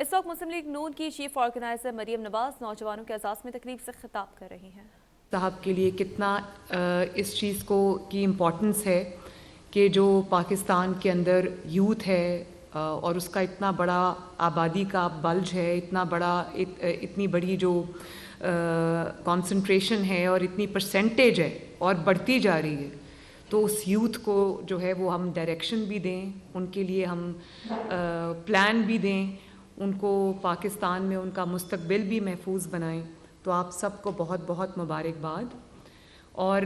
اس وقت مسلم لیگ نون کی chief organiser Maryam Nawaz نوجوانوں کے اعزاز میں تقریب سے خطاب کر رہی ہیں. صاحب کے لیے کتنا اس چیز کو کی امپورٹنس ہے کہ جو پاکستان کے اندر یوتھ ہے اور اس کا اتنا بڑا آبادی کا بلج ہے، اتنی بڑی جو کانسنٹریشن ہے اور اتنی پرسنٹیج ہے اور بڑھتی جا رہی ہے، تو اس یوتھ کو جو ہے وہ ہم ڈائریکشن بھی دیں، ان کے لیے ہم پلان بھی دیں، ان کو پاکستان میں ان کا مستقبل بھی محفوظ بنائیں. تو آپ سب کو بہت بہت مبارکباد. اور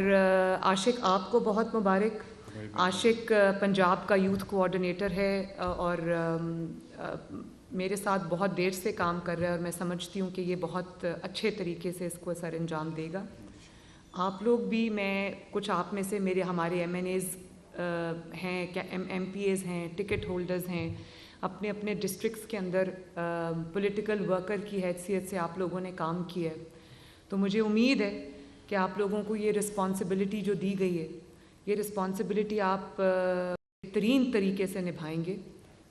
عاشق آپ کو بہت مبارک. عاشق پنجاب کا یوتھ کوآرڈینیٹر ہے اور میرے ساتھ بہت دیر سے کام کر رہا ہے، اور میں سمجھتی ہوں کہ یہ بہت اچھے طریقے سے اس کو سر انجام دے گا. آپ لوگ بھی، میں کچھ آپ میں سے ہمارے ایم این ایز ہیں، ایم پی ایز ہیں، ٹکٹ ہولڈرز ہیں، اپنے اپنے ڈسٹرکٹس کے اندر پولیٹیکل ورکر کی حیثیت سے آپ لوگوں نے کام کیا ہے. تو مجھے امید ہے کہ آپ لوگوں کو یہ رسپانسبلٹی جو دی گئی ہے، یہ رسپانسبلٹی آپ بہترین طریقے سے نبھائیں گے.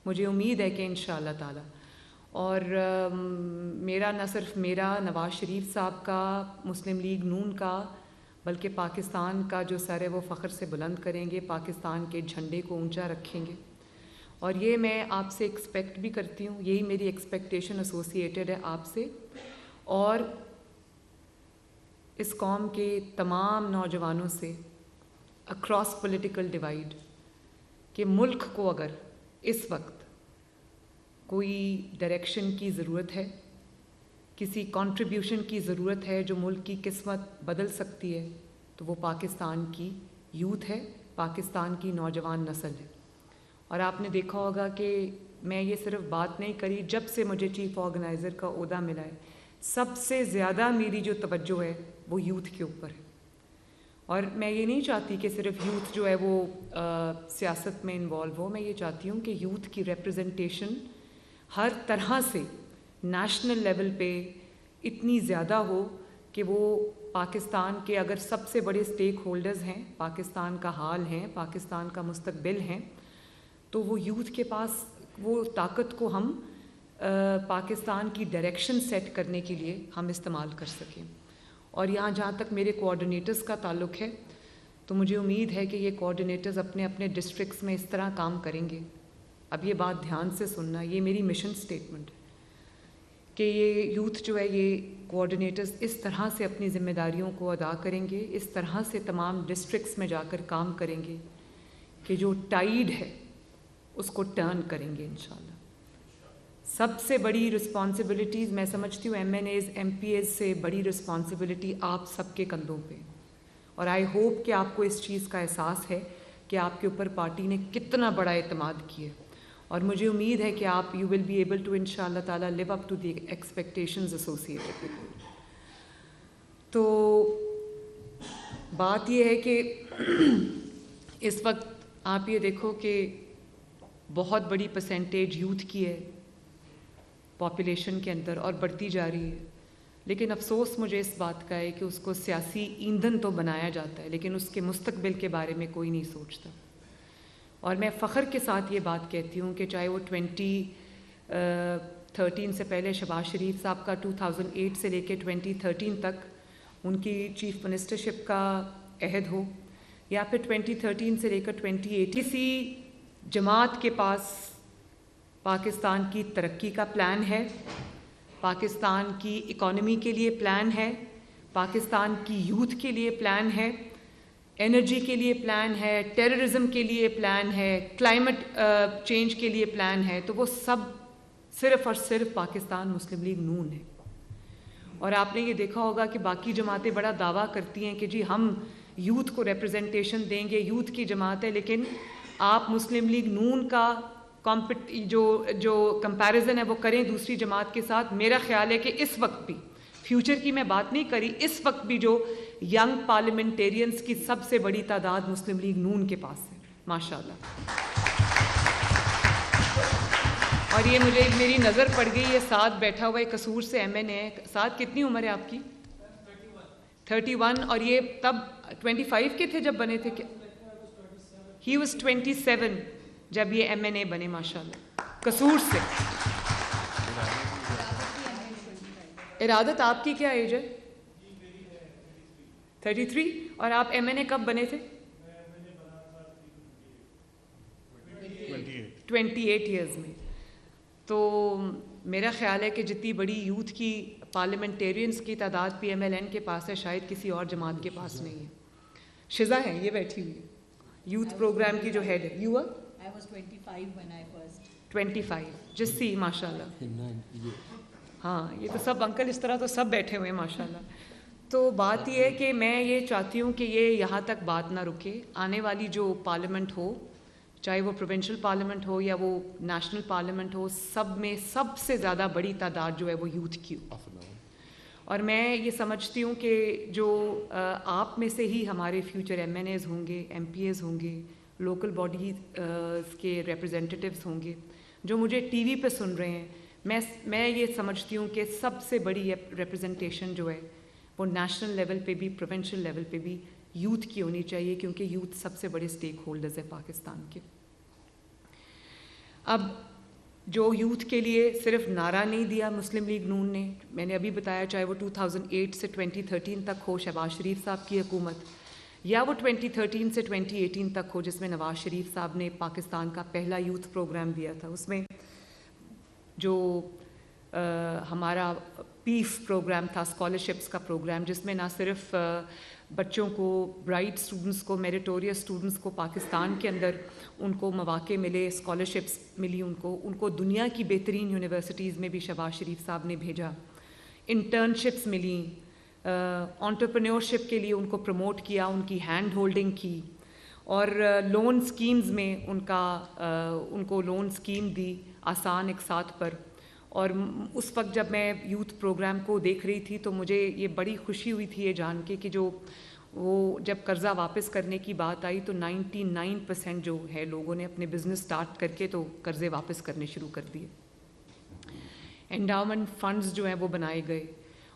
مجھے امید ہے کہ انشاءاللہ تعالی. اور میرا نہ صرف میرا، نواز شریف صاحب کا، مسلم لیگ نون کا، بلکہ پاکستان کا جو سر ہے وہ فخر سے بلند کریں گے، پاکستان کے جھنڈے کو اونچا رکھیں گے. اور یہ میں آپ سے ایکسپیکٹ بھی کرتی ہوں، یہی میری ایکسپیکٹیشن ایسوسیٹڈ ہے آپ سے اور اس قوم کے تمام نوجوانوں سے اکراس پولیٹیکل ڈیوائیڈ، کہ ملک کو اگر اس وقت کوئی ڈائریکشن کی ضرورت ہے، کسی کنٹریبیوشن کی ضرورت ہے جو ملک کی قسمت بدل سکتی ہے، تو وہ پاکستان کی یوتھ ہے، پاکستان کی نوجوان نسل ہے. اور آپ نے دیکھا ہوگا کہ میں یہ صرف بات نہیں کری، جب سے مجھے چیف آرگنائزر کا عہدہ ملا ہے، سب سے زیادہ میری جو توجہ ہے وہ یوتھ کے اوپر ہے. اور میں یہ نہیں چاہتی کہ صرف یوتھ جو ہے وہ سیاست میں انوالو ہو، میں یہ چاہتی ہوں کہ یوتھ کی ریپرزنٹیشن ہر طرح سے نیشنل لیول پہ اتنی زیادہ ہو کہ وہ پاکستان کے اگر سب سے بڑے سٹیک ہولڈرز ہیں، پاکستان کا حال ہیں، پاکستان کا مستقبل ہیں، تو وہ یوتھ کے پاس وہ طاقت کو ہم پاکستان کی ڈائریکشن سیٹ کرنے کے لیے ہم استعمال کر سکیں. اور یہاں جہاں تک میرے کوآرڈینیٹرز کا تعلق ہے، تو مجھے امید ہے کہ یہ کوآرڈینیٹرز اپنے اپنے ڈسٹرکٹس میں اس طرح کام کریں گے. اب یہ بات دھیان سے سننا، یہ میری مشن سٹیٹمنٹ ہے کہ یہ یوتھ جو ہے، یہ کوآرڈینیٹرز اس طرح سے اپنی ذمہ داریوں کو ادا کریں گے، اس طرح سے تمام ڈسٹرکٹس میں جا کر کام کریں گے کہ جو ٹائیڈ ہے اس کو ٹرن کریں گے انشاءاللہ. سب سے بڑی رسپانسبلٹیز میں سمجھتی ہوں MNAs, MPAs سے بڑی رسپانسبلٹی آپ سب کے کندھوں پہ. اور آئی ہوپ کہ آپ کو اس چیز کا احساس ہے کہ آپ کے اوپر پارٹی نے کتنا بڑا اعتماد کیا، اور مجھے امید ہے کہ آپ you will be able to انشاءاللہ تعالیٰ live up to the expectations associated with it. تو بات یہ ہے کہ اس وقت آپ یہ دیکھو کہ بہت بڑی پرسنٹیج یوتھ کی ہے پاپولیشن کے اندر اور بڑھتی جا رہی ہے. لیکن افسوس مجھے اس بات کا ہے کہ اس کو سیاسی ایندھن تو بنایا جاتا ہے، لیکن اس کے مستقبل کے بارے میں کوئی نہیں سوچتا. اور میں فخر کے ساتھ یہ بات کہتی ہوں کہ چاہے وہ 2013 سے پہلے شہباز شریف صاحب کا 2008 سے لے کے 2013 تک ان کی چیف منسٹرشپ کا عہد ہو، یا پھر 2013 سے لے کر 2018 کسی جماعت کے پاس پاکستان کی ترقی کا پلان ہے، پاکستان کی اکانومی کے لیے پلان ہے، پاکستان کی یوتھ کے لیے پلان ہے، انرجی کے لیے پلان ہے، ٹیررزم کے لیے پلان ہے، کلائمیٹ چینج کے لیے پلان ہے، تو وہ سب صرف اور صرف پاکستان مسلم لیگ نون ہے. اور آپ نے یہ دیکھا ہوگا کہ باقی جماعتیں بڑا دعویٰ کرتی ہیں کہ جی ہم یوتھ کو ریپرزنٹیشن دیں گے، یوتھ کی جماعت ہے، لیکن آپ مسلم لیگ نون کا جو کمپیریزن ہے وہ کریں دوسری جماعت کے ساتھ. میرا خیال ہے کہ اس وقت بھی، فیوچر کی میں بات نہیں کری، اس وقت بھی جو ینگ پارلیمنٹیرینز کی سب سے بڑی تعداد مسلم لیگ نون کے پاس ہے ماشاءاللہ. اور یہ مجھے میری نظر پڑ گئی، یہ ساتھ بیٹھا ہوا ہے قصور سے ایم این اے. ساتھ کتنی عمر ہے آپ کی؟ 31. اور یہ تب 25 کے تھے جب بنے تھے کہ ہی واز 27 جب یہ ایم این اے بنے ماشاءاللہ قصور سے. ارادت آپ کی کیا ایج ہے؟ 33. اور آپ MNA کب بنے تھے؟ 28 ایئرز میں. تو میرا خیال ہے کہ جتنی بڑی یوتھ کی پارلیمنٹیرینس کی تعداد PMLN کے پاس ہے شاید کسی اور جماعت کے پاس نہیں ہے. شزا ہے یہ بیٹھی ہوئی یوتھ پروگرام کی جو ہیڈ ہے. You are? I was 25 when I first. 25. جسی ماشاء اللہ. ہاں یہ تو سب انکل اس طرح تو سب بیٹھے ہوئے ہیں ماشاء اللہ. تو بات یہ ہے کہ میں یہ چاہتی ہوں کہ یہ یہاں تک بات نہ رکے. آنے والی جو پارلیمنٹ ہو, چاہے وہ پروونشل پارلیمنٹ ہو یا وہ نیشنل پارلیمنٹ ہو, سب میں سب سے زیادہ بڑی تعداد جو ہے وہ یوتھ کی ہو. اور میں یہ سمجھتی ہوں کہ جو آپ میں سے ہی ہمارے فیوچر MNAs ہوں گے, MPAs ہوں گے, لوکل باڈیز کے ریپرزینٹیٹیوز ہوں گے, جو مجھے ٹی وی پہ سن رہے ہیں, میں یہ سمجھتی ہوں کہ سب سے بڑی ریپرزنٹیشن جو ہے وہ نیشنل لیول پہ بھی پروونشل لیول پہ بھی یوتھ کی ہونی چاہیے, کیونکہ یوتھ سب سے بڑے اسٹیک ہولڈرز ہیں پاکستان کے. اب جو یوتھ کے لیے صرف نعرہ نہیں دیا مسلم لیگ نون نے, میں نے ابھی بتایا, چاہے وہ 2008 سے 2013 تک ہو شہباز شریف صاحب کی حکومت, یا وہ 2013 سے 2018 تک ہو جس میں نواز شریف صاحب نے پاکستان کا پہلا یوتھ پروگرام دیا تھا. اس میں جو ہمارا پیف پروگرام تھا, اسکالرشپس کا پروگرام, جس میں نہ صرف بچوں کو, برائٹ اسٹوڈنٹس کو, میریٹوریس اسٹوڈنٹس کو پاکستان کے اندر ان کو مواقع ملے, اسکالرشپس ملی ان کو دنیا کی بہترین یونیورسٹیز میں بھی شہباز شریف صاحب نے بھیجا, انٹرنشپس ملیں, انٹرپرینیورشپ کے لیے ان کو پروموٹ کیا, ان کی ہینڈ ہولڈنگ کی, اور لون اسکیمز میں ان کو لون اسکیم دی آسان اقساط پر. اور اس وقت جب میں یوتھ پروگرام کو دیکھ رہی تھی تو مجھے یہ بڑی خوشی ہوئی تھی یہ جان کے کہ جو وہ جب قرضہ واپس کرنے کی بات آئی تو 99% جو ہے لوگوں نے اپنے بزنس سٹارٹ کر کے تو قرضے واپس کرنے شروع کر دیے. انڈاؤمنٹ فنڈز جو ہیں وہ بنائے گئے.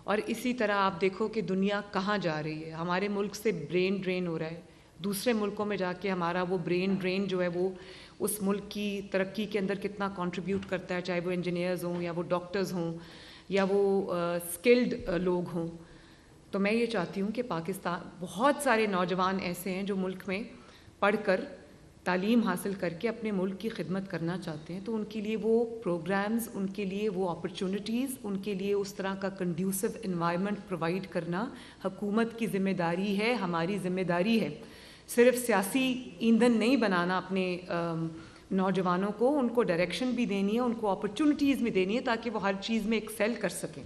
اور اسی طرح آپ دیکھو کہ دنیا کہاں جا رہی ہے. ہمارے ملک سے برین ڈرین ہو رہا ہے, دوسرے ملکوں میں جا کے ہمارا وہ برین ڈرین جو ہے وہ اس ملک کی ترقی کے اندر کتنا کنٹریبیوٹ کرتا ہے, چاہے وہ انجینئرز ہوں یا وہ ڈاکٹرز ہوں یا وہ اسکلڈ لوگ ہوں. تو میں یہ چاہتی ہوں کہ پاکستان, بہت سارے نوجوان ایسے ہیں جو ملک میں پڑھ کر تعلیم حاصل کر کے اپنے ملک کی خدمت کرنا چاہتے ہیں. تو ان کے لیے وہ پروگرامز, ان کے لیے وہ اپرچونٹیز, ان کے لیے اس طرح کا کنڈیوسو انوائرمنٹ پرووائڈ کرنا حکومت کی ذمہ داری ہے, ہماری ذمہ داری ہے. صرف سیاسی ایندھن نہیں بنانا اپنے نوجوانوں کو, ان کو ڈائریکشن بھی دینی ہے, ان کو اپرچونٹیز بھی دینی ہے تاکہ وہ ہر چیز میں ایکسیل کر سکیں.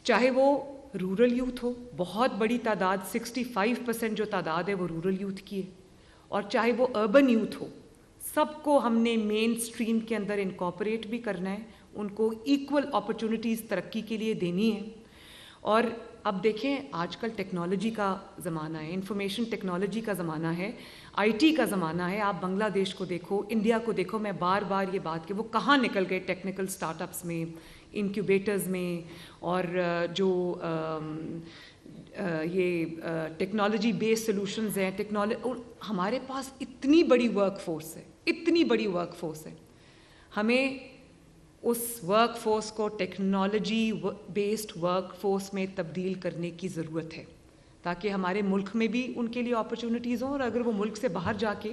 چاہے وہ رورل یوتھ ہو, بہت بڑی تعداد 65% جو تعداد ہے وہ رورل یوتھ کی ہے, اور چاہے وہ اربن یوتھ ہو, سب کو ہم نے مین اسٹریم کے اندر انکارپوریٹ بھی کرنا ہے, ان کو ایکول اپرچونٹیز ترقی کے لیے دینی ہے. اور اب دیکھیں آج کل ٹیکنالوجی کا زمانہ ہے, انفارمیشن ٹیکنالوجی کا زمانہ ہے, IT کا زمانہ ہے. آپ بنگلہ دیش کو دیکھو, انڈیا کو دیکھو, میں بار بار یہ بات کہ وہ کہاں نکل گئے ٹیکنیکل اسٹارٹ اپس میں, انکیوبیٹرز میں, اور جو یہ ٹیکنالوجی بیس سلوشنز ہیں. ہمارے پاس اتنی بڑی ورک فورس ہے, اتنی بڑی ورک فورس ہے. ہمیں اس ورک فورس کو ٹیکنالوجی بیسڈ ورک فورس میں تبدیل کرنے کی ضرورت ہے تاکہ ہمارے ملک میں بھی ان کے لیے اپرچونٹیز ہوں, اور اگر وہ ملک سے باہر جا کے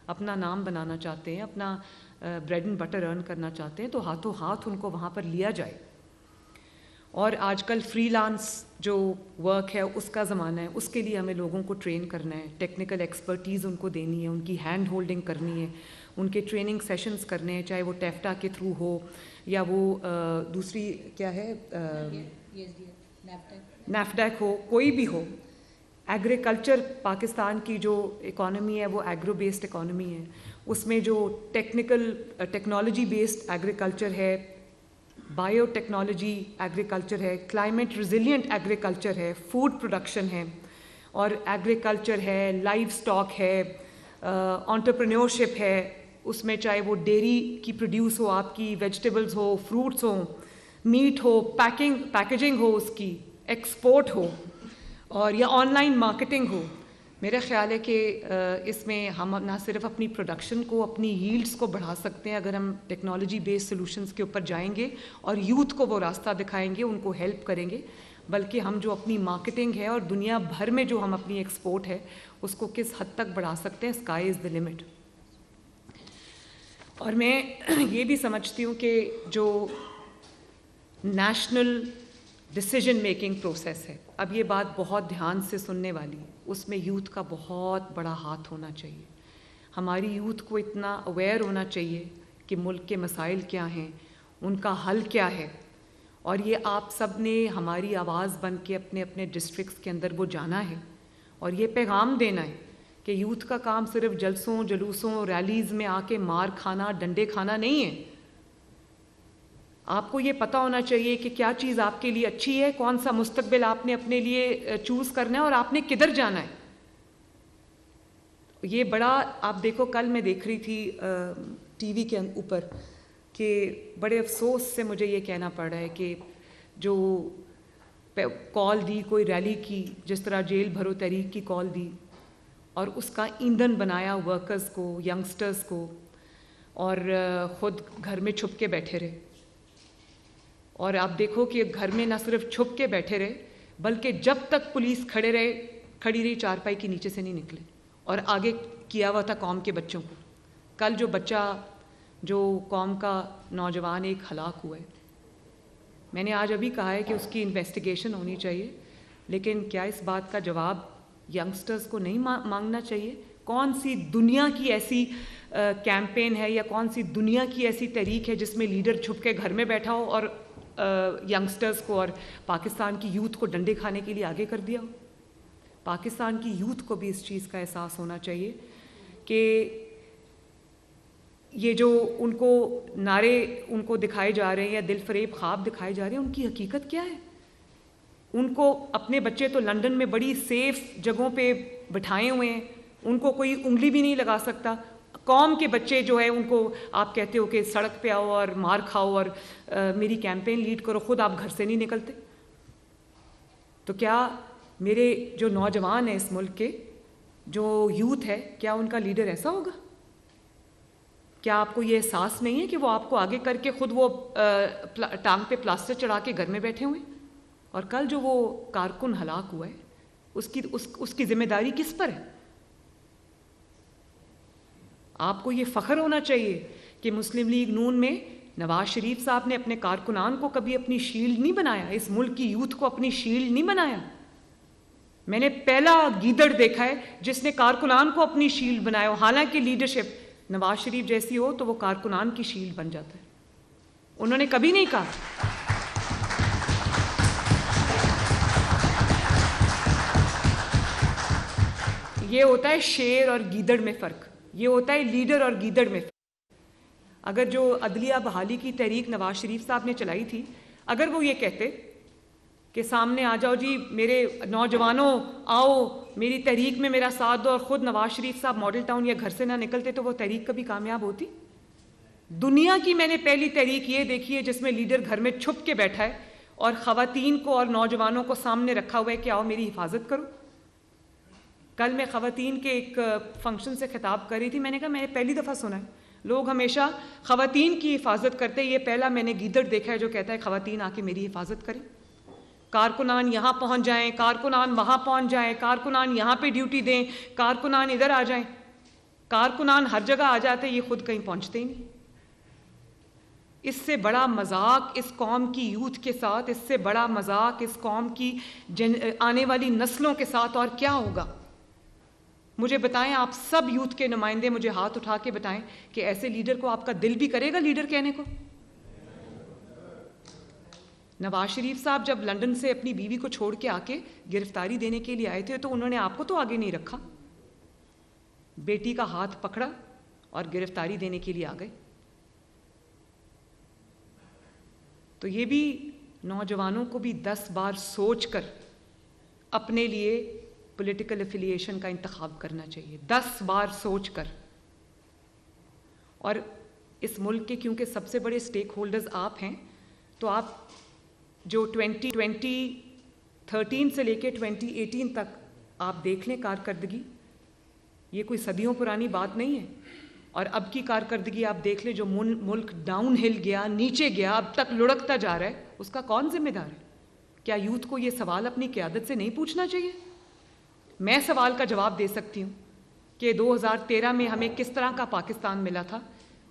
اپنا نام بنانا چاہتے ہیں, اپنا بریڈ اینڈ بٹر ارن کرنا چاہتے ہیں, تو ہاتھوں ہاتھ ان کو وہاں پر لیا جائے. اور آج کل فری لانس جو ورک ہے اس کا زمانہ ہے, اس کے لیے ہمیں لوگوں کو ٹرین کرنا ہے, ٹیکنیکل ایکسپرٹیز ان کو دینی ہے, ان کی ہینڈ ہولڈنگ کرنی ہے, ان کے ٹریننگ سیشنز کرنے ہیں, چاہے وہ ٹیفٹا کے تھرو ہو یا وہ دوسری کیا ہے نیفڈیک ہو, کوئی بھی ہو. ایگریکلچر پاکستان کی جو اکانومی ہے وہ ایگرو بیسڈ اکانومی ہے, اس میں جو ٹیکنالوجی بیسڈ ایگریکلچر ہے, بایو ٹیکنالوجی ایگریکلچر ہے, کلائمیٹ ریزیلینٹ ایگریکلچر ہے, فوڈ پروڈکشن ہے, اور ایگریکلچر ہے, لائیو اسٹاک ہے, انٹرپرینیورشپ ہے. اس میں چاہے وہ ڈیری کی پروڈیوس ہو, آپ کی ویجیٹیبلز ہو, فروٹس ہوں, میٹ ہو, پیکیجنگ ہو, اس کی ایکسپورٹ ہو, اور یا آن لائن مارکیٹنگ ہو. میرا خیال ہے کہ اس میں ہم نہ صرف اپنی پروڈکشن کو، اپنی ییلڈز کو بڑھا سکتے ہیں اگر ہم ٹیکنالوجی بیسڈ سولوشنز کے اوپر جائیں گے اور یوتھ کو وہ راستہ دکھائیں گے، ان کو ہیلپ کریں گے، بلکہ ہم جو اپنی مارکیٹنگ ہے اور دنیا بھر میں جو ہم اپنی ایکسپورٹ ہے اس کو کس حد تک بڑھا سکتے ہیں. Sky is the limit. اور میں یہ بھی سمجھتی ہوں کہ جو نیشنل ڈسیجن میکنگ پروسیس ہے، اب یہ بات بہت دھیان سے سننے والی ہے، اس میں یوتھ کا بہت بڑا ہاتھ ہونا چاہیے. ہماری یوتھ کو اتنا اویئر ہونا چاہیے کہ ملک کے مسائل کیا ہیں، ان کا حل کیا ہے، اور یہ آپ سب نے ہماری آواز بن کے اپنے اپنے ڈسٹرکٹس کے اندر وہ جانا ہے اور یہ پیغام دینا ہے کہ یوتھ کا کام صرف جلسوں، جلوسوں، ریلیز میں آ کے مار کھانا، ڈنڈے کھانا نہیں ہے. آپ کو یہ پتہ ہونا چاہیے کہ کیا چیز آپ کے لیے اچھی ہے، کون سا مستقبل آپ نے اپنے لیے چوز کرنا ہے اور آپ نے کدھر جانا ہے. یہ بڑا، آپ دیکھو کل میں دیکھ رہی تھی ٹی وی کے اوپر کہ بڑے افسوس سے مجھے یہ کہنا پڑ رہا ہے کہ جو کال دی کوئی ریلی کی، جس طرح جیل بھرو تحریک کی کال دی اور اس کا ایندھن بنایا ورکرز کو، ینگسٹرز کو، اور خود گھر میں چھپ کے بیٹھے رہے. اور آپ دیکھو کہ گھر میں نہ صرف چھپ کے بیٹھے رہے بلکہ جب تک پولیس کھڑی رہی چارپائی کے نیچے سے نہیں نکلے، اور آگے کیا ہوا تھا قوم کے بچوں کو. کل جو بچہ، جو قوم کا نوجوان ایک ہلاک ہوا ہے، میں نے آج ابھی کہا ہے کہ اس کی انویسٹیگیشن ہونی چاہیے، لیکن کیا اس بات کا جواب ینگسٹرز کو نہیں مانگنا چاہیے؟ کون سی دنیا کی ایسی کیمپین ہے یا کون سی دنیا کی ایسی تحریک ہے جس میں لیڈر چھپ کے گھر میں بیٹھا ہو اور ینگسٹرز کو اور پاکستان کی یوتھ کو ڈنڈے کھانے کے لیے آگے کر دیا ہو؟ پاکستان کی یوتھ کو بھی اس چیز کا احساس ہونا چاہیے کہ یہ جو ان کو نعرے ان کو دکھائے جا رہے ہیں یا دل فریب خواب دکھائے جا رہے ہیں، ان کی حقیقت کیا ہے؟ ان کو اپنے بچے تو لنڈن میں بڑی سیف جگہوں پہ بٹھائے ہوئے ہیں، ان کو کوئی انگلی بھی نہیں لگا سکتا. قوم کے بچے جو ہے ان کو آپ کہتے ہو کہ سڑک پہ آؤ اور مار کھاؤ اور میری کیمپین لیڈ کرو، خود آپ گھر سے نہیں نکلتے. تو کیا میرے جو نوجوان ہیں اس ملک کے، جو یوتھ ہے، کیا ان کا لیڈر ایسا ہوگا؟ کیا آپ کو یہ احساس نہیں ہے کہ وہ آپ کو آگے کر کے خود وہ ٹانگ پہ پلاسٹر چڑھا کے گھر میں بیٹھے ہوئے ہیں؟ اور کل جو وہ کارکن ہلاک ہوا ہے اس کی ذمہ داری کس پر ہے؟ آپ کو یہ فخر ہونا چاہیے کہ مسلم لیگ نون میں نواز شریف صاحب نے اپنے کارکنان کو کبھی اپنی شیلڈ نہیں بنایا، اس ملک کی یوتھ کو اپنی شیلڈ نہیں بنایا. میں نے پہلا گیدڑ دیکھا ہے جس نے کارکنان کو اپنی شیلڈ بنایا ہو. حالانکہ لیڈرشپ نواز شریف جیسی ہو تو وہ کارکنان کی شیلڈ بن جاتا ہے. انہوں نے کبھی نہیں کہا. یہ ہوتا ہے شیر اور گیدڑ میں فرق، یہ ہوتا ہے لیڈر اور گیدڑ میں فرق. اگر جو عدلیہ بحالی کی تحریک نواز شریف صاحب نے چلائی تھی، اگر وہ یہ کہتے کہ سامنے آ جاؤ جی میرے نوجوانوں، آؤ میری تحریک میں میرا ساتھ دو، اور خود نواز شریف صاحب ماڈل ٹاؤن یا گھر سے نہ نکلتے، تو وہ تحریک کبھی کامیاب ہوتی؟ دنیا کی میں نے پہلی تحریک یہ دیکھی ہے جس میں لیڈر گھر میں چھپ کے بیٹھا ہے اور خواتین کو اور نوجوانوں کو سامنے رکھا ہوا ہے کہ آؤ میری حفاظت کرو. کل میں خواتین کے ایک فنکشن سے خطاب کر رہی تھی، میں نے کہا میں نے پہلی دفعہ سنا ہے لوگ ہمیشہ خواتین کی حفاظت کرتے، یہ پہلا میں نے گیدڑ دیکھا ہے جو کہتا ہے خواتین آ کے میری حفاظت کریں. کارکنان یہاں پہنچ جائیں، کارکنان وہاں پہنچ جائیں، کارکنان یہاں پہ ڈیوٹی دیں، کارکنان ادھر آ جائیں. کارکنان ہر جگہ آ جاتے، یہ خود کہیں پہنچتے ہی نہیں. اس سے بڑا مذاق اس قوم کی یوتھ کے ساتھ، اس سے بڑا مذاق اس قوم کی آنے والی نسلوں کے ساتھ اور کیا ہوگا؟ مجھے بتائیں، آپ سب یوتھ کے نمائندے مجھے ہاتھ اٹھا کے بتائیں کہ ایسے لیڈر کو آپ کا دل بھی کرے گا لیڈر کہنے کو؟ نواز شریف صاحب جب لنڈن سے اپنی بیوی کو چھوڑ کے آ کے گرفتاری دینے کے لیے آئے تھے تو انہوں نے آپ کو تو آگے نہیں رکھا، بیٹی کا ہاتھ پکڑا اور گرفتاری دینے کے لیے آ گئے. تو یہ بھی نوجوانوں کو بھی 10 بار سوچ کر اپنے لیے پولیٹیکل افیلیشن کا انتخاب کرنا چاہیے، 10 بار سوچ کر. اور اس ملک کے کیونکہ سب سے بڑے سٹیک ہولڈرز آپ ہیں، تو آپ جو 2013 سے لے کے 2018 تک آپ دیکھ لیں کارکردگی، یہ کوئی صدیوں پرانی بات نہیں ہے. اور اب کی کارکردگی آپ دیکھ لیں، جو ملک ڈاؤن ہل گیا، نیچے گیا، اب تک لڑکتا جا رہا ہے، اس کا کون ذمہ دار ہے؟ کیا یوتھ کو یہ سوال اپنی قیادت سے نہیں پوچھنا چاہیے؟ میں سوال کا جواب دے سکتی ہوں کہ 2013 میں ہمیں کس طرح کا پاکستان ملا تھا،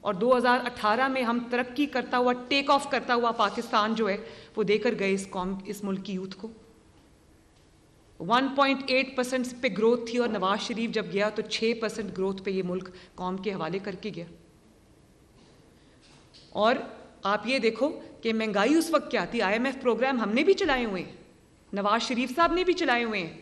اور 2018 میں ہم ترقی کرتا ہوا، ٹیک آف کرتا ہوا پاکستان جو ہے وہ دے کر گئے اس ملک کی یوتھ کو. 1.8% پہ گروتھ تھی، اور نواز شریف جب گیا تو 6% گروتھ پہ یہ ملک قوم کے حوالے کر کے گیا. اور آپ یہ دیکھو کہ مہنگائی اس وقت کیا تھی. IMF پروگرام ہم نے بھی چلائے ہوئے ہیں، نواز شریف صاحب نے بھی چلائے ہوئے ہیں.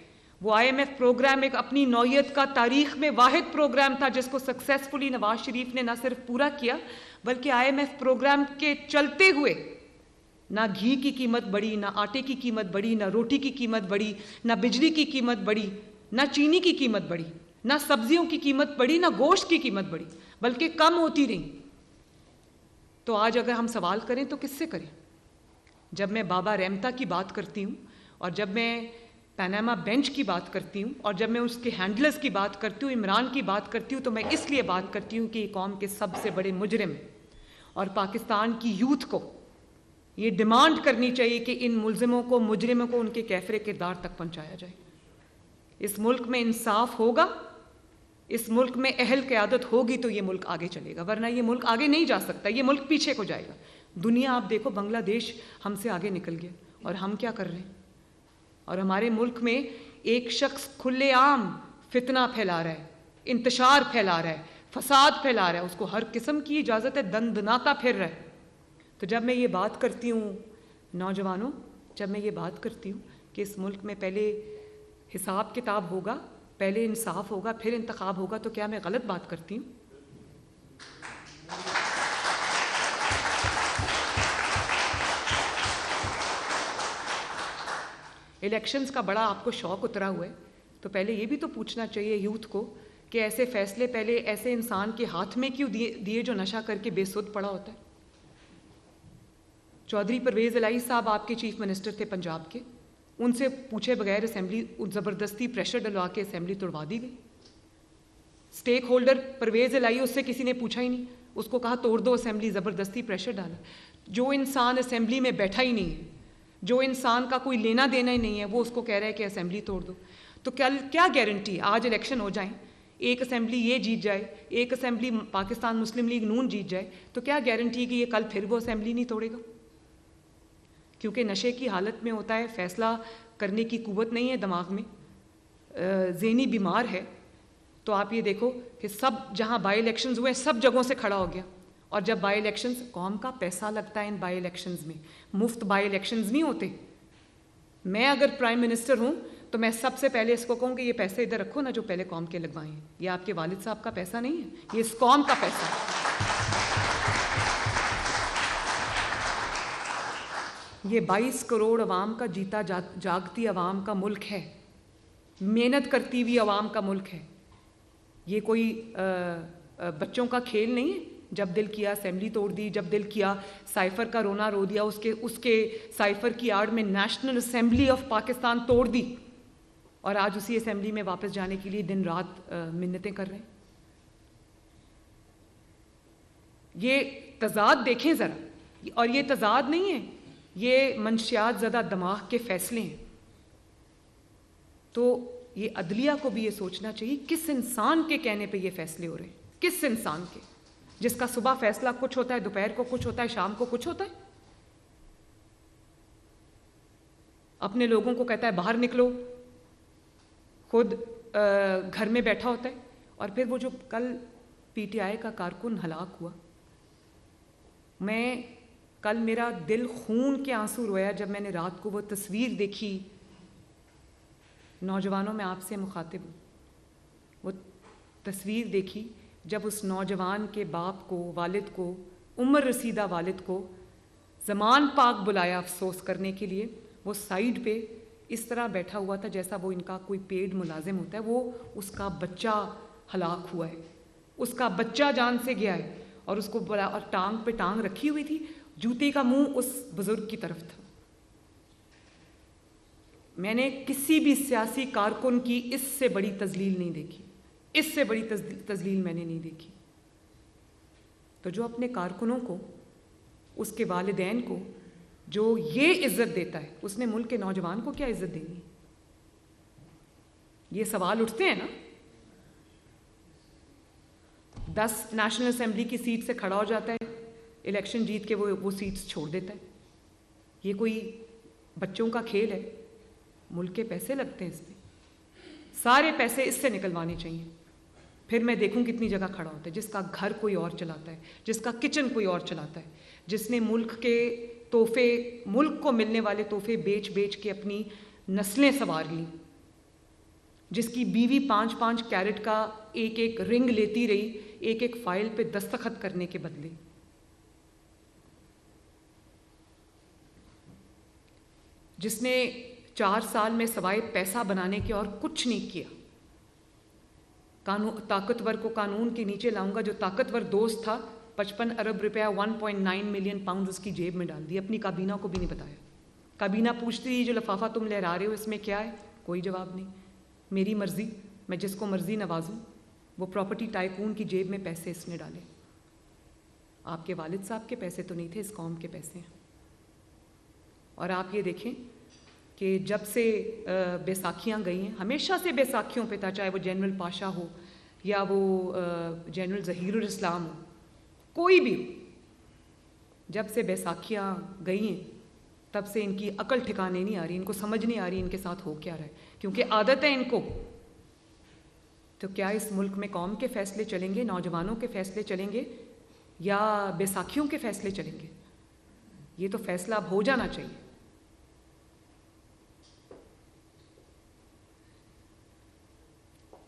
وہ IMF پروگرام ایک اپنی نوعیت کا تاریخ میں واحد پروگرام تھا جس کو سکسیسفلی نواز شریف نے نہ صرف پورا کیا بلکہ IMF پروگرام کے چلتے ہوئے نہ گھی کی قیمت بڑھی، نہ آٹے کی قیمت بڑھی، نہ روٹی کی قیمت بڑھی، نہ بجلی کی قیمت بڑھی، نہ چینی کی قیمت بڑھی، نہ سبزیوں کی قیمت بڑھی، نہ گوشت کی قیمت بڑھی، بلکہ کم ہوتی رہیں. تو آج اگر ہم سوال کریں تو کس سے کریں؟ جب میں بابا رحمتا کی بات کرتی ہوں، اور جب میں پیناما بینچ کی بات کرتی ہوں، اور جب میں اس کے ہینڈلرز کی بات کرتی ہوں، عمران کی بات کرتی ہوں، تو میں اس لیے بات کرتی ہوں کہ یہ قوم کے سب سے بڑے مجرم، اور پاکستان کی یوتھ کو یہ ڈیمانڈ کرنی چاہیے کہ ان ملزموں کو، مجرموں کو ان کے کیفر کردار تک پہنچایا جائے. اس ملک میں انصاف ہوگا، اس ملک میں اہل قیادت ہوگی تو یہ ملک آگے چلے گا، ورنہ یہ ملک آگے نہیں جا سکتا، یہ ملک پیچھے کو جائے گا. دنیا آپ دیکھو، بنگلہ دیش ہم سے آگے نکل گیا، اور ہم کیا کر رہے ہیں؟ اور ہمارے ملک میں ایک شخص کھلے عام فتنہ پھیلا رہا ہے، انتشار پھیلا رہا ہے، فساد پھیلا رہا ہے، اس کو ہر قسم کی اجازت ہے، دندناتا پھر رہا ہے. تو جب میں یہ بات کرتی ہوں نوجوانوں، جب میں یہ بات کرتی ہوں کہ اس ملک میں پہلے حساب کتاب ہوگا، پہلے انصاف ہوگا، پھر انتخاب ہوگا، تو کیا میں غلط بات کرتی ہوں؟ الیکشنز کا بڑا آپ کو شوق اترا ہوا ہے، تو پہلے یہ بھی تو پوچھنا چاہیے یوتھ کو کہ ایسے فیصلے پہلے ایسے انسان کے ہاتھ میں کیوں دیے جو نشہ کر کے بے سود پڑا ہوتا ہے. چودھری پرویز الہی صاحب آپ کے چیف منسٹر تھے پنجاب کے، ان سے پوچھے بغیر اسمبلی زبردستی پریشر ڈلوا کے اسمبلی توڑوا دی گئی. اسٹیک ہولڈر پرویز الہی، اس سے کسی نے پوچھا ہی نہیں، اس کو کہا توڑ دو اسمبلی، زبردستی پریشر ڈالا. جو انسان اسمبلی میں بیٹھا ہی نہیں ہے، جو انسان کا کوئی لینا دینا ہی نہیں ہے، وہ اس کو کہہ رہا ہے کہ اسمبلی توڑ دو. تو کیا گارنٹی آج الیکشن ہو جائیں، ایک اسمبلی یہ جیت جائے، ایک اسمبلی پاکستان مسلم لیگ نون جیت جائے، تو کیا گارنٹی کہ یہ کل پھر وہ اسمبلی نہیں توڑے گا؟ کیونکہ نشے کی حالت میں ہوتا ہے، فیصلہ کرنے کی قوت نہیں ہے دماغ میں، ذہنی بیمار ہے. تو آپ یہ دیکھو کہ سب جہاں بائی الیکشنز ہوئے سب جگہوں سے کھڑا ہو گیا. اور جب بائی الیکشنز، قوم کا پیسہ لگتا ہے ان بائی الیکشنز میں، مفت بائی الیکشنز نہیں ہوتے. میں اگر پرائم منسٹر ہوں تو میں سب سے پہلے اس کو کہوں کہ یہ پیسے ادھر رکھو نا جو پہلے قوم کے لگوائے ہیں. یہ آپ کے والد صاحب کا پیسہ نہیں ہے، یہ اس قوم کا پیسہ ہے. یہ 22 کروڑ عوام کا جیتا جاگتی عوام کا ملک ہے، محنت کرتی ہوئی عوام کا ملک ہے. یہ کوئی بچوں کا کھیل نہیں ہے. جب دل کیا اسمبلی توڑ دی، جب دل کیا سائفر کا رونا رو دیا، اس کے سائفر کی آڑ میں نیشنل اسمبلی آف پاکستان توڑ دی، اور آج اسی اسمبلی میں واپس جانے کے لیے دن رات منتیں کر رہے ہیں. یہ تضاد دیکھیں ذرا، اور یہ تضاد نہیں ہے، یہ منشیات زدہ دماغ کے فیصلے ہیں. تو یہ عدلیہ کو بھی یہ سوچنا چاہیے کس انسان کے کہنے پہ یہ فیصلے ہو رہے ہیں، کس انسان کے، جس کا صبح فیصلہ کچھ ہوتا ہے، دوپہر کو کچھ ہوتا ہے، شام کو کچھ ہوتا ہے. اپنے لوگوں کو کہتا ہے باہر نکلو، خود گھر میں بیٹھا ہوتا ہے. اور پھر وہ جو کل PTI کا کارکن ہلاک ہوا، کل میرا دل خون کے آنسو رویا جب میں نے رات کو وہ تصویر دیکھی. نوجوانوں میں آپ سے مخاطب ہوں، وہ تصویر دیکھی جب اس نوجوان کے باپ کو، والد کو، عمر رسیدہ والد کو زمان پاک بلایا افسوس کرنے کے لیے. وہ سائیڈ پہ اس طرح بیٹھا ہوا تھا جیسا وہ ان کا کوئی پیڈ ملازم ہوتا ہے. وہ اس کا بچہ ہلاک ہوا ہے، اس کا بچہ جان سے گیا ہے، اور اس کو بلا، اور ٹانگ پہ ٹانگ رکھی ہوئی تھی، جوتے کا منہ اس بزرگ کی طرف تھا. میں نے کسی بھی سیاسی کارکن کی اس سے بڑی تذلیل نہیں دیکھی، اس سے بڑی تذلیل میں نے نہیں دیکھی۔ تو جو اپنے کارکنوں کو، اس کے والدین کو جو یہ عزت دیتا ہے، اس نے ملک کے نوجوان کو کیا عزت دینی؟ یہ سوال اٹھتے ہیں نا۔ 10 نیشنل اسمبلی کی سیٹ سے کھڑا ہو جاتا ہے، الیکشن جیت کے وہ سیٹس چھوڑ دیتا ہے۔ یہ کوئی بچوں کا کھیل ہے؟ ملک کے پیسے لگتے ہیں اس پہ، سارے پیسے اس سے نکلوانے چاہیے۔ پھر میں دیکھوں کتنی جگہ کھڑا ہوتا ہے جس کا گھر کوئی اور چلاتا ہے، جس کا کچن کوئی اور چلاتا ہے، جس نے ملک کے تحفے، ملک کو ملنے والے تحفے بیچ بیچ کے اپنی نسلیں سنوار لیں، جس کی بیوی 5-5 کیرٹ کا ایک ایک رنگ لیتی رہی ایک ایک فائل پہ دستخط کرنے کے بدلے۔ جس نے 4 سال میں سوائے پیسہ بنانے کے اور کچھ نہیں کیا۔ طاقتور کو قانون کے نیچے لاؤں گا۔ جو طاقتور دوست تھا 55 ارب روپیہ 1.9 ملین پاؤنڈ اس کی جیب میں ڈال دی، اپنی کابینہ کو بھی نہیں بتایا۔ کابینہ پوچھتی رہی جو لفافہ تم لہرا رہے ہو اس میں کیا ہے؟ کوئی جواب نہیں۔ میری مرضی، میں جس کو مرضی نوازوں۔ وہ پراپرٹی ٹائکون کی جیب میں پیسے اس نے ڈالے۔ آپ کے والد صاحب کے پیسے تو نہیں تھے، اس قوم کے پیسے ہیں۔ اور آپ یہ دیکھیں کہ جب سے بیساکھیاں گئی ہیں، ہمیشہ سے بیساکھیوں پہ تھا، چاہے وہ جنرل پاشا ہو یا وہ جنرل ظہیر الاسلام ہو، کوئی بھی ہو۔ جب سے بیساکھیاں گئی ہیں تب سے ان کی عقل ٹھکانے نہیں آ رہی، ان کو سمجھ نہیں آ رہی ان کے ساتھ ہو کیا رہا ہے، کیونکہ عادت ہے ان کو۔ تو کیا اس ملک میں قوم کے فیصلے چلیں گے، نوجوانوں کے فیصلے چلیں گے یا بیساکھیوں کے فیصلے چلیں گے؟ یہ تو فیصلہ اب ہو جانا چاہیے۔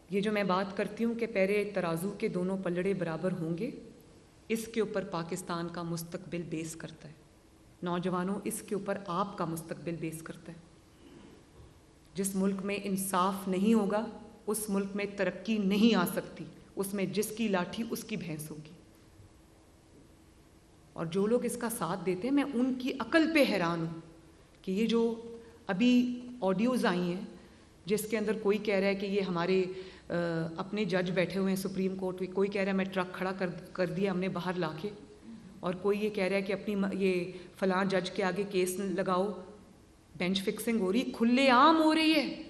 یہ جو میں بات کرتی ہوں کہ پیرے ترازو کے دونوں پلڑے برابر ہوں گے، اس کے اوپر پاکستان کا مستقبل بیس کرتا ہے۔ نوجوانوں، اس کے اوپر آپ کا مستقبل بیس کرتا ہے۔ جس ملک میں انصاف نہیں ہوگا اس ملک میں ترقی نہیں آ سکتی، اس میں جس کی لاٹھی اس کی بھینس ہوگی۔ اور جو لوگ اس کا ساتھ دیتے ہیں، میں ان کی عقل پہ حیران ہوں کہ یہ جو ابھی آڈیوز آئی ہیں جس کے اندر کوئی کہہ رہا ہے کہ یہ ہمارے اپنے جج بیٹھے ہوئے ہیں سپریم کورٹ میں، کوئی کہہ رہا ہے میں ٹرک کھڑا کر دیا ہم نے باہر لا کے، اور کوئی یہ کہہ رہا ہے کہ اپنی یہ فلاں جج کے آگے کیس لگاؤ۔ بینچ فکسنگ ہو رہی، کھلے عام ہو رہی ہے۔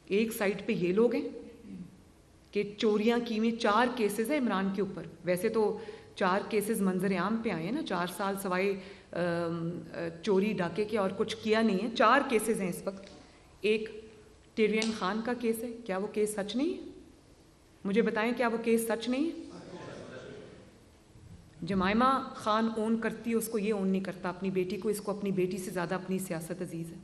ایک سائڈ پہ یہ لوگ ہیں کہ چوریاں کی ہوئی، 4 کیسز ہیں عمران کے اوپر۔ ویسے تو 4 کیسز منظر عام پہ آئے ہیں نا، 4 سال سوائے چوری ڈاکے کے اور کچھ کیا نہیں ہے۔ 4 کیسز ہیں اس وقت۔ ایک ٹیرین خان کا کیس ہے، کیا وہ کیس سچ نہیں ہے؟ مجھے بتائیں، کیا وہ کیس سچ نہیں ہے؟ جمائمہ خان اون کرتی ہے، اس کو یہ اون نہیں کرتا اپنی بیٹی کو، اس کو اپنی بیٹی سے زیادہ اپنی سیاست عزیز ہے۔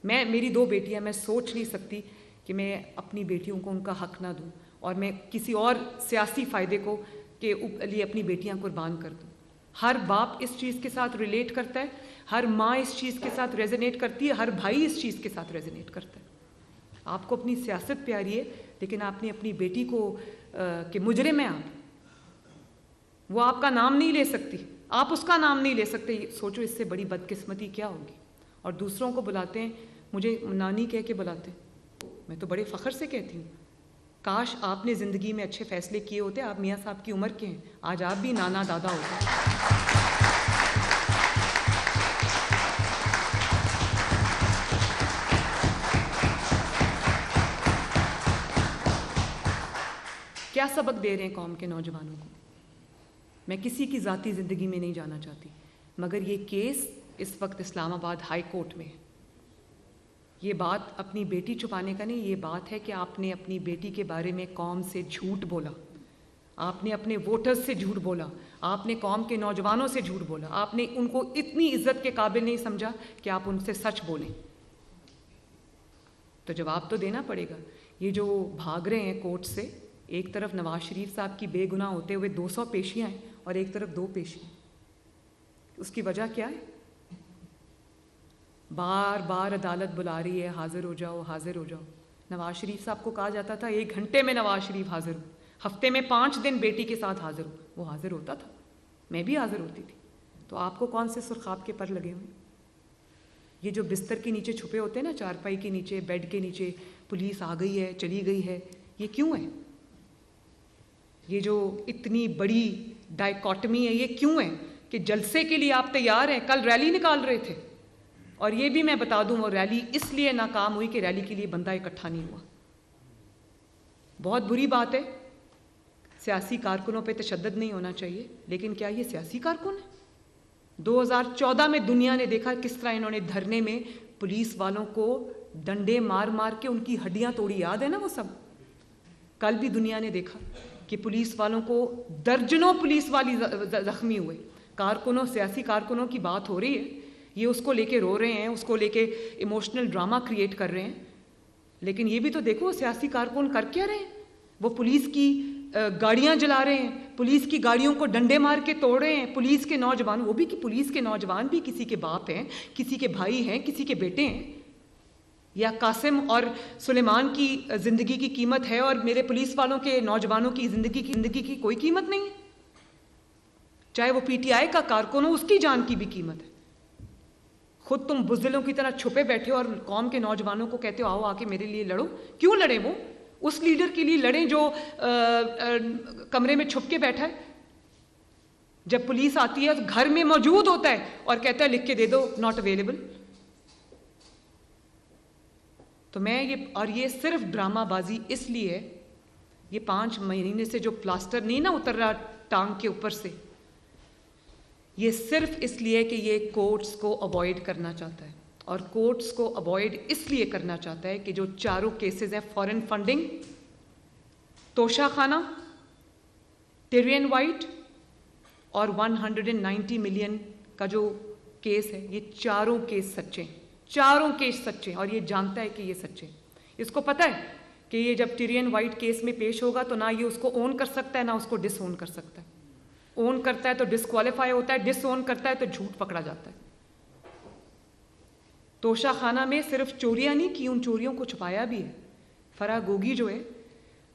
میری 2 بیٹیاں، میں سوچ نہیں سکتی کہ میں اپنی بیٹیوں کو ان کا حق نہ دوں اور میں کسی اور سیاسی فائدے کو کے لیے اپنی بیٹیاں قربان کر دوں۔ ہر باپ اس چیز کے ساتھ ریلیٹ کرتا ہے، ہر ماں اس چیز کے ساتھ ریزونیٹ کرتی ہے، ہر بھائی اس چیز کے ساتھ ریزونیٹ کرتا ہے۔ آپ کو اپنی سیاست پیاری ہے، لیکن آپ نے اپنی بیٹی کو کہ مجرم ہے آپ، وہ آپ کا نام نہیں لے سکتی، آپ اس کا نام نہیں لے سکتے۔ سوچو اس سے بڑی بدقسمتی کیا ہوگی۔ اور دوسروں کو بلاتے ہیں، مجھے نانی کہہ کے بلاتے ہیں، میں تو بڑے فخر سے کہتی ہوں کاش آپ نے زندگی میں اچھے فیصلے کیے ہوتے۔ آپ میاں صاحب کی عمر کے ہیں، آج آپ بھی نانا دادا ہوتے۔ کیا سبق دے رہے ہیں قوم کے نوجوانوں کو؟ میں کسی کی ذاتی زندگی میں نہیں جانا چاہتی، مگر یہ کیس اس وقت اسلام آباد ہائی کورٹ میں ہے۔ یہ بات اپنی بیٹی چھپانے کا نہیں، یہ بات ہے کہ آپ نے اپنی بیٹی کے بارے میں قوم سے جھوٹ بولا، آپ نے اپنے ووٹرز سے جھوٹ بولا، آپ نے قوم کے نوجوانوں سے جھوٹ بولا، آپ نے ان کو اتنی عزت کے قابل نہیں سمجھا کہ آپ ان سے سچ بولیں۔ تو جواب تو دینا پڑے گا۔ یہ جو بھاگ رہے ہیں کورٹ سے، ایک طرف نواز شریف صاحب کی بے گناہ ہوتے ہوئے 200 پیشیاں ہیں اور ایک طرف 2 پیشیاں، اس کی وجہ کیا ہے؟ بار بار عدالت بلا رہی ہے، حاضر ہو جاؤ، حاضر ہو جاؤ۔ نواز شریف صاحب کو کہا جاتا تھا 1 گھنٹے میں نواز شریف حاضر ہو، ہفتے میں 5 دن بیٹی کے ساتھ حاضر ہو، وہ حاضر ہوتا تھا، میں بھی حاضر ہوتی تھی۔ تو آپ کو کون سے سرخاب کے پر لگے ہوئے؟ یہ جو بستر کے نیچے چھپے ہوتے ہیں نا, چارپائی کے نیچے, بیڈ کے نیچے, پولیس آ گئی ہے, چلی گئی ہے, یہ کیوں ہے؟ یہ جو اتنی بڑی ڈائیکاٹمی ہے یہ کیوں ہے کہ جلسے کے لیے آپ تیار ہیں, کل ریلی نکال رہے تھے, اور یہ بھی میں بتا دوں وہ ریلی اس لیے ناکام ہوئی کہ ریلی کے لیے بندہ اکٹھا نہیں ہوا. بہت بری بات ہے, سیاسی کارکنوں پہ تشدد نہیں ہونا چاہیے, لیکن کیا یہ سیاسی کارکن ہیں؟ 2014 میں دنیا نے دیکھا کس طرح انہوں نے دھرنے میں پولیس والوں کو ڈنڈے مار مار کے ان کی ہڈیاں توڑی, یاد ہے نا وہ سب. کل بھی دنیا نے دیکھا کہ پولیس والوں کو درجنوں پولیس والی زخمی ہوئے. کارکنوں, سیاسی کارکنوں کی بات ہو رہی ہے, یہ اس کو لے کے رو رہے ہیں, اس کو لے کے ایموشنل ڈرامہ کریٹ کر رہے ہیں, لیکن یہ بھی تو دیکھو سیاسی کارکن کر کیا رہے ہیں. وہ پولیس کی گاڑیاں جلا رہے ہیں, پولیس کی گاڑیوں کو ڈنڈے مار کے توڑ رہے ہیں, پولیس کے نوجوان, وہ بھی کہ پولیس کے نوجوان بھی کسی کے باپ ہیں, کسی کے بھائی ہیں, کسی کے بیٹے ہیں. یا قاسم اور سلیمان کی زندگی کی قیمت ہے اور میرے پولیس والوں کے نوجوانوں کی زندگی کی کوئی قیمت نہیں ہے. چاہے وہ پی ٹی آئی کا کارکن ہو, اس کی جان کی بھی قیمت ہے. خود تم بزدلوں کی طرح چھپے بیٹھے اور قوم کے نوجوانوں کو کہتے ہو آؤ آ کے میرے لیے لڑو. کیوں لڑیں؟ وہ اس لیڈر کے لیے لڑیں جو کمرے میں چھپ کے بیٹھا ہے. جب پولیس آتی ہے گھر میں موجود ہوتا ہے اور کہتا ہے لکھ کے دے دو ناٹ اویلیبل. تو میں یہ صرف ڈرامہ بازی اس لیے ہے, یہ 5 مہینے سے جو پلاسٹر نہیں نا اتر رہا ٹانگ کے اوپر سے, یہ صرف اس لیے کہ یہ کورٹس کو اوائڈ کرنا چاہتا ہے. اور کورٹس کو اوائڈ اس لیے کرنا چاہتا ہے کہ جو 4 کیسز ہیں, فارن فنڈنگ, توشہ خانہ, ٹیرین وائٹ اور 190 ملین کا جو کیس ہے, یہ 4 کیس سچے ہیں. 4 کیس سچے ہیں اور یہ جانتا ہے کہ یہ سچے ہیں. اس کو پتہ ہے کہ یہ جب ٹیرین وائٹ کیس میں پیش ہوگا تو نہ یہ اس کو اون کر سکتا ہے نہ اس کو ڈس اون کر سکتا ہے. اون کرتا ہے تو ڈسکوالیفائی ہوتا ہے, ڈس اون کرتا ہے تو جھوٹ پکڑا جاتا ہے. توشہ خانہ میں صرف چوریاں نہیں کی, ان چوریوں کو چھپایا بھی ہے. فرح گوگی جو ہے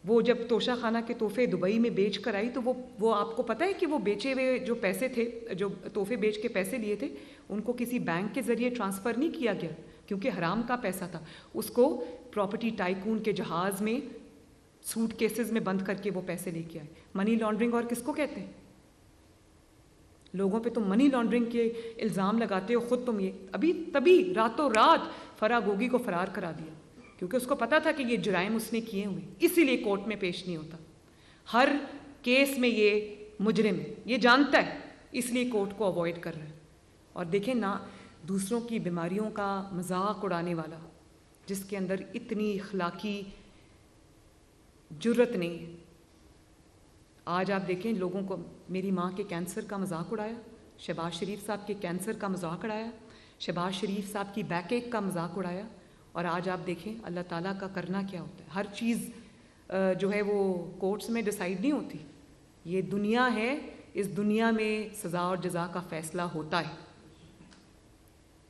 وہ جب توشہ خانہ کے تحفے دبئی میں بیچ کر آئی تو وہ آپ کو پتہ ہے کہ وہ بیچے ہوئے جو پیسے تھے, جو تحفے بیچ کے پیسے لیے تھے, ان کو کسی بینک کے ذریعے ٹرانسفر نہیں کیا گیا کیونکہ حرام کا پیسہ تھا. اس کو پراپرٹی ٹائکون کے جہاز میں سوٹ کیسز میں بند کر کے وہ پیسے لے کے آئے. منی لانڈرنگ اور کس کو کہتے ہیں؟ لوگوں پہ تم منی لانڈرنگ کے الزام لگاتے ہو, خود تم یہ تبھی راتوں رات فرح گوگی کو فرار کرا دیا کیونکہ اس کو پتا تھا کہ یہ جرائم اس نے کیے ہوئے, اسی لیے کورٹ میں پیش نہیں ہوتا. ہر کیس میں یہ مجرم ہے, یہ جانتا ہے, اس لیے کورٹ کو اوائڈ کر رہا ہے. اور دیکھیں نا, دوسروں کی بیماریوں کا مذاق اڑانے والا جس کے اندر اتنی اخلاقی جرت نہیں ہے. آج آپ دیکھیں لوگوں کو, میری ماں کے کینسر کا مذاق اڑایا, شہباز شریف صاحب کے کینسر کا مذاق اڑایا, شہباز شریف صاحب کی بیک ایک کا مذاق اڑایا. اور آج آپ دیکھیں اللہ تعالیٰ کا کرنا کیا ہوتا ہے. ہر چیز جو ہے وہ کورٹس میں ڈیسائیڈ نہیں ہوتی. یہ دنیا ہے, اس دنیا میں سزا اور جزا کا فیصلہ ہوتا ہے.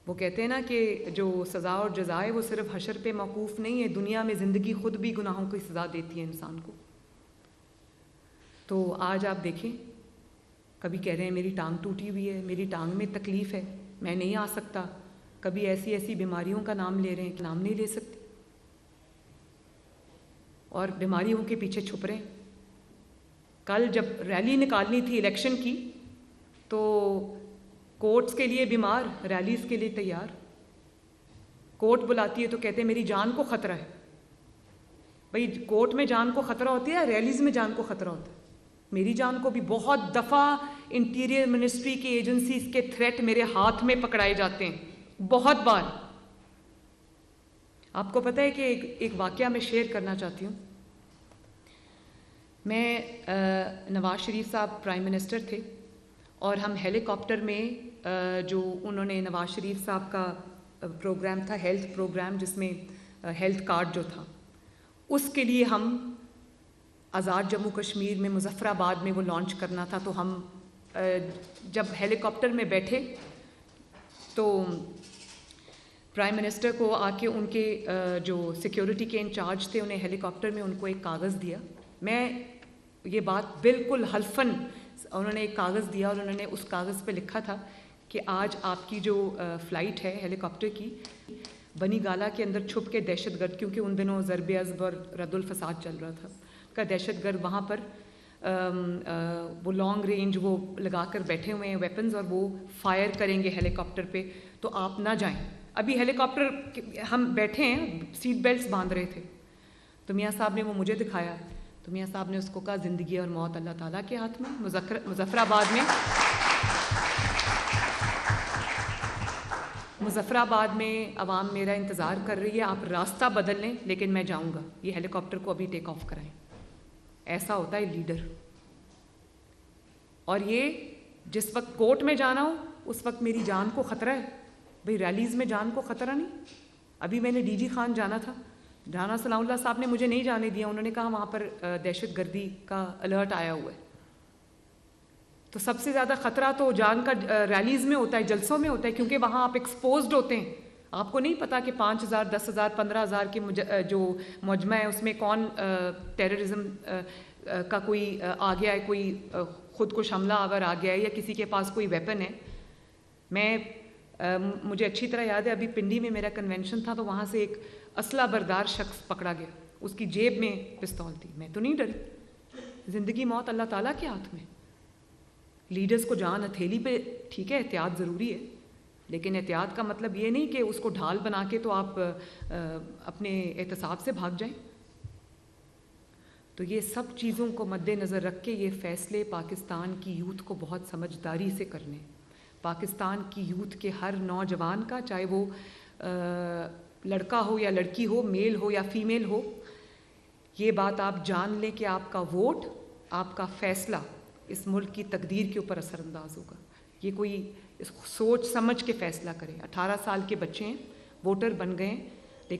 وہ کہتے ہیں نا کہ جو سزا اور جزا ہے وہ صرف حشر پہ موقوف نہیں ہے, دنیا میں زندگی خود بھی گناہوں کی سزا دیتی ہے انسان کو. تو آج آپ دیکھیں, کبھی کہہ رہے ہیں میری ٹانگ ٹوٹی ہوئی ہے, میری ٹانگ میں تکلیف ہے, میں نہیں آ سکتا. کبھی ایسی بیماریوں کا نام لے رہے ہیں کہ نام نہیں لے سکتے, اور بیماریوں کے پیچھے چھپ رہے ہیں. کل جب ریلی نکالنی تھی الیکشن کی تو کورٹس کے لیے بیمار, ریلیز کے لیے تیار. کورٹ بلاتی ہے تو کہتے ہیں میری جان کو خطرہ ہے. بھئی کورٹ میں جان کو خطرہ ہوتی ہے, ریلیز میں جان کو خطرہ ہوتا ہے. میری جان کو بھی بہت دفعہ انٹیریئر منسٹری کی ایجنسیز کے تھریٹ میرے ہاتھ میں پکڑائے جاتے ہیں, بہت بار. آپ کو پتہ ہے کہ ایک واقعہ میں شیئر کرنا چاہتی ہوں. میں نواز شریف صاحب پرائم منسٹر تھے اور ہم ہیلی کاپٹر میں جو انہوں نے نواز شریف صاحب کا پروگرام تھا, ہیلتھ پروگرام, جس میں ہیلتھ کارڈ جو تھا, اس کے لیے ہم آزاد جموں کشمیر میں مظفر آباد میں وہ لانچ کرنا تھا. تو ہم جب ہیلی کاپٹر میں بیٹھے تو پرائم منسٹر کو آ کے ان کے جو سیکیورٹی کے انچارج تھے انہیں ہیلی کاپٹر میں ان کو ایک کاغذ دیا. میں یہ بات بالکل حلفاً, انہوں نے ایک کاغذ دیا اور انہوں نے اس کاغذ پہ لکھا تھا کہ آج آپ کی جو فلائٹ ہے ہیلی کاپٹر کی بنی گالا کے اندر چھپ کے دہشت گرد، کیونکہ ان دنوں ضرب عضب اور رد الفساد چل رہا تھا، کا دہشت گرد وہاں پر وہ لانگ رینج وہ لگا کر بیٹھے ہوئے ہیں ویپنز، اور وہ فائر کریں گے ہیلی کاپٹر پہ، تو آپ نہ جائیں. ابھی ہیلی کاپٹر ہم بیٹھے ہیں، سیٹ بیلٹس باندھ رہے تھے، تو میاں صاحب نے وہ مجھے دکھایا، تو میاں صاحب نے اس کو کہا زندگی اور موت اللہ تعالیٰ کے ہاتھ میں. مظفر آباد میں عوام میرا انتظار کر رہی ہے، آپ راستہ بدل لیں لیکن میں جاؤں گا. یہ ہیلی کاپٹر کو ابھی ٹیک آف کرائیں. ایسا ہوتا ہے لیڈر. اور یہ جس وقت کورٹ میں جانا ہو اس وقت میری جان کو خطرہ ہے. بھئی ریلیز میں جان کو خطرہ نہیں. ابھی میں نے ڈی جی خان جانا تھا، رانا ثناء اللہ صاحب نے مجھے نہیں جانے دیا. انہوں نے کہا وہاں پر دہشت گردی کا الرٹ آیا ہوا ہے. تو سب سے زیادہ خطرہ تو جان کا ریلیز میں ہوتا ہے، جلسوں میں ہوتا ہے، کیونکہ وہاں آپ ایکسپوزڈ ہوتے ہیں. آپ کو نہیں پتا کہ 5,000 10,000 15,000 کے جو مجمع ہے اس میں کون ٹیررزم کا کوئی آ گیا ہے، کوئی خود کش حملہ آور آ گیا ہے، یا کسی کے پاس کوئی ویپن ہے. مجھے اچھی طرح یاد ہے ابھی پنڈی میں میرا کنونشن تھا، تو وہاں سے ایک اسلحہ بردار شخص پکڑا گیا، اس کی جیب میں پستول تھی. میں تو نہیں ڈری. زندگی موت اللہ تعالیٰ کے ہاتھ میں. لیڈرز کو جان ہتھیلی پہ، ٹھیک ہے احتیاط ضروری ہے، لیکن احتیاط کا مطلب یہ نہیں کہ اس کو ڈھال بنا کے تو آپ اپنے احتساب سے بھاگ جائیں. تو یہ سب چیزوں کو مد نظر رکھ کے یہ فیصلے پاکستان کی یوتھ کو بہت سمجھداری سے کرنے. پاکستان کی یوتھ کے ہر نوجوان کا، چاہے وہ لڑکا ہو یا لڑکی ہو، میل ہو یا فیمیل ہو، یہ بات آپ جان لیں کہ آپ کا ووٹ، آپ کا فیصلہ اس ملک کی تقدیر کے اوپر اثر انداز ہوگا. یہ کوئی سوچ سمجھ کے فیصلہ کرے. 18 سال کے بچے ہیں، ووٹر بن گئے ہیں،